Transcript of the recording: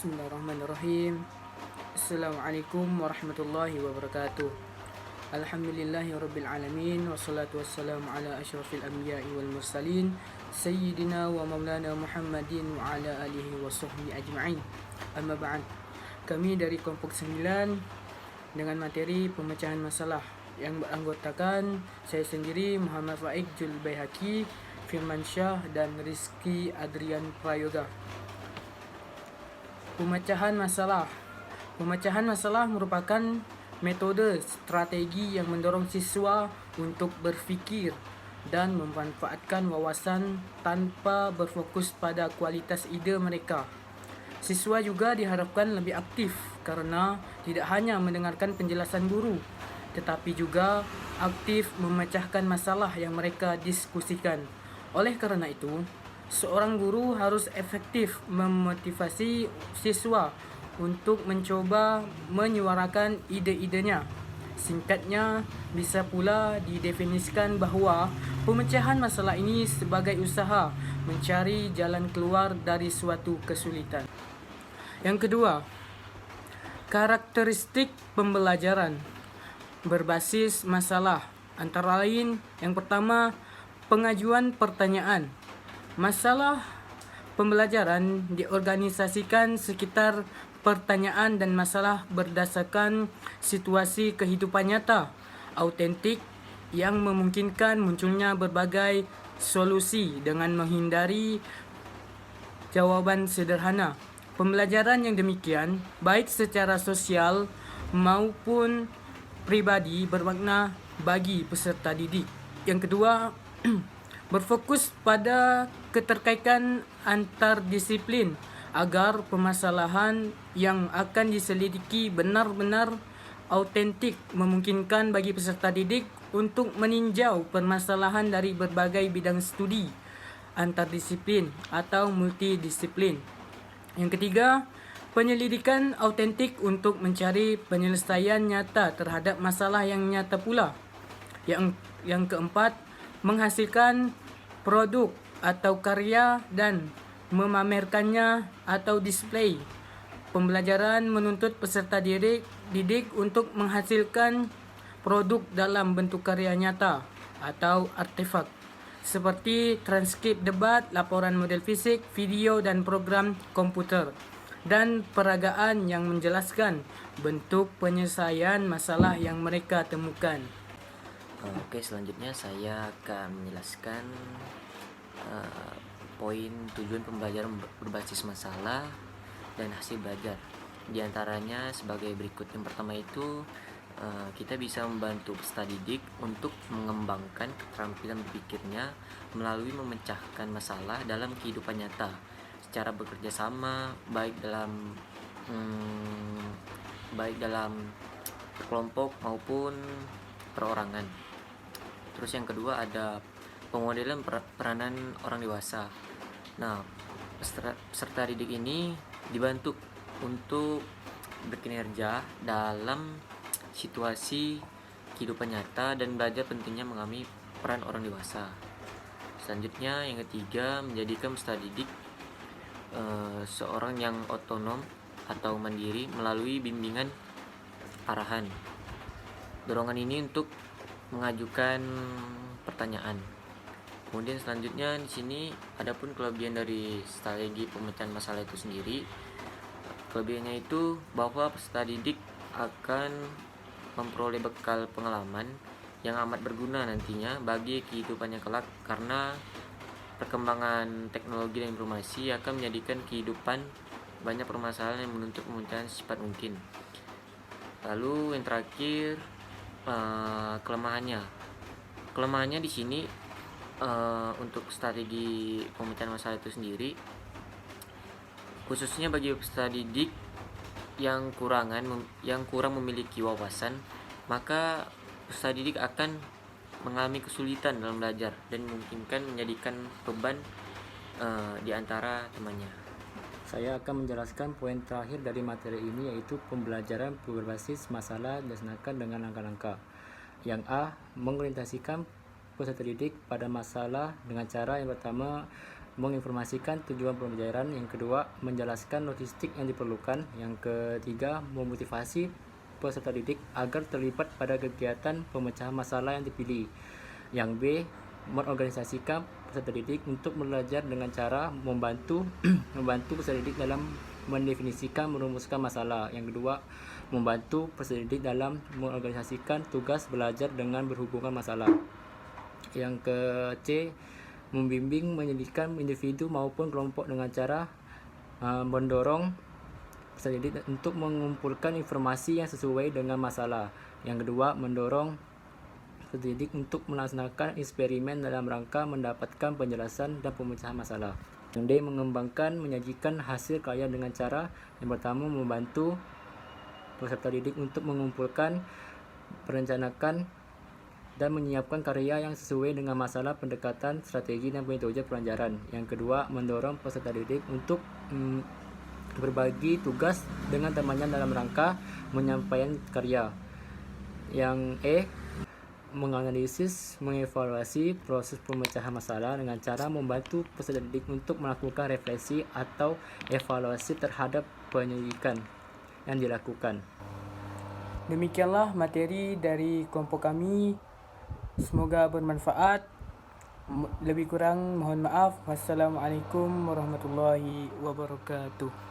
Bismillahirrahmanirrahim. Assalamualaikum warahmatullahi wabarakatuh. Alhamdulillahirabbil alamin wassalatu wassalamu ala asyrafil anbiya'i wal mursalin sayyidina wa maulana Muhammadin wa ala alihi wa sahbihi ajma'in. Amma ba'd. Kami dari kelompok 9 dengan materi pemecahan masalah yang beranggotakan saya sendiri Muhammad Faik Jul Baihaqi, Firman Syah dan Rizky Adrian Prayoga. Pemecahan masalah. Pemecahan masalah merupakan metode strategi yang mendorong siswa untuk berfikir dan memanfaatkan wawasan tanpa berfokus pada kualitas ide mereka. Siswa juga diharapkan lebih aktif karena tidak hanya mendengarkan penjelasan guru, tetapi juga aktif memecahkan masalah yang mereka diskusikan. Oleh karena itu, seorang guru harus efektif memotivasi siswa untuk mencoba menyuarakan ide-idenya. Singkatnya, bisa pula didefinisikan bahawa pemecahan masalah ini sebagai usaha mencari jalan keluar dari suatu kesulitan. Yang kedua, karakteristik pembelajaran berbasis masalah. Antara lain, yang pertama, pengajuan pertanyaan. Masalah pembelajaran diorganisasikan sekitar pertanyaan dan masalah berdasarkan situasi kehidupan nyata, autentik yang memungkinkan munculnya berbagai solusi dengan menghindari jawaban sederhana. Pembelajaran yang demikian, baik secara sosial maupun pribadi, bermakna bagi peserta didik. Yang kedua, berfokus pada keterkaitan antar disiplin agar permasalahan yang akan diselidiki benar-benar autentik, memungkinkan bagi peserta didik untuk meninjau permasalahan dari berbagai bidang studi antardisiplin atau multidisiplin. Yang ketiga, penyelidikan autentik untuk mencari penyelesaian nyata terhadap masalah yang nyata pula. Yang keempat, menghasilkan produk atau karya dan memamerkannya atau display. Pembelajaran menuntut peserta didik untuk menghasilkan produk dalam bentuk karya nyata atau artefak seperti transkrip debat, laporan model fisik, video dan program komputer, dan peragaan yang menjelaskan bentuk penyelesaian masalah yang mereka temukan. Oke, selanjutnya saya akan menjelaskan poin tujuan pembelajaran berbasis masalah dan hasil belajar. Di antaranya sebagai berikut. Yang pertama itu kita bisa membantu peserta didik untuk mengembangkan keterampilan berpikirnya melalui memecahkan masalah dalam kehidupan nyata secara bekerja sama, baik dalam kelompok maupun perorangan. Terus yang kedua ada pemodelan peranan orang dewasa. Nah, peserta didik ini dibantu untuk berkinerja dalam situasi kehidupan nyata dan belajar pentingnya mengambil peran orang dewasa. Selanjutnya yang ketiga, menjadikan peserta didik seorang yang otonom atau mandiri melalui bimbingan arahan. Dorongan ini untuk mengajukan pertanyaan. Kemudian selanjutnya di sini adapun kelebihan dari strategi pemecahan masalah itu sendiri. Kelebihannya itu bahwa peserta didik akan memperoleh bekal pengalaman yang amat berguna nantinya bagi kehidupannya kelak, karena perkembangan teknologi dan informasi akan menjadikan kehidupan banyak permasalahan yang menuntut pemecahan secepat mungkin. Lalu yang terakhir, kelemahannya di sini untuk strategi pemecahan masalah itu sendiri, khususnya bagi peserta didik yang kurang memiliki wawasan, maka peserta didik akan mengalami kesulitan dalam belajar dan memungkinkan menjadikan beban di antara temannya. Saya akan menjelaskan poin terakhir dari materi ini, yaitu pembelajaran berbasis masalah dilaksanakan dengan langkah-langkah. Yang A, mengorientasikan peserta didik pada masalah dengan cara yang pertama menginformasikan tujuan pembelajaran. Yang kedua, menjelaskan logistik yang diperlukan. Yang ketiga, memotivasi peserta didik agar terlibat pada kegiatan pemecahan masalah yang dipilih. Yang B, mengorganisasikan peserta didik untuk belajar dengan cara membantu peserta didik dalam mendefinisikan merumuskan masalah. Yang kedua, membantu peserta didik dalam mengorganisasikan tugas belajar dengan berhubungan masalah. Yang ke C, membimbing menyelidikkan individu maupun kelompok dengan cara mendorong peserta didik untuk mengumpulkan informasi yang sesuai dengan masalah. Yang kedua, mendorong peserta didik untuk melaksanakan eksperimen dalam rangka mendapatkan penjelasan dan pemecahan masalah. Yang D, mengembangkan menyajikan hasil karya dengan cara yang pertama, membantu peserta didik untuk mengumpulkan, merencanakan, dan menyiapkan karya yang sesuai dengan masalah, pendekatan, strategi, dan metode pelajaran. Yang kedua, mendorong peserta didik untuk berbagi tugas dengan temannya dalam rangka menyampaikan karya. Yang E, menganalisis, mengevaluasi proses pemecahan masalah dengan cara membantu peserta didik untuk melakukan refleksi atau evaluasi terhadap penyelidikan yang dilakukan. Demikianlah materi dari kelompok kami. Semoga bermanfaat. Lebih kurang mohon maaf. Wassalamualaikum warahmatullahi wabarakatuh.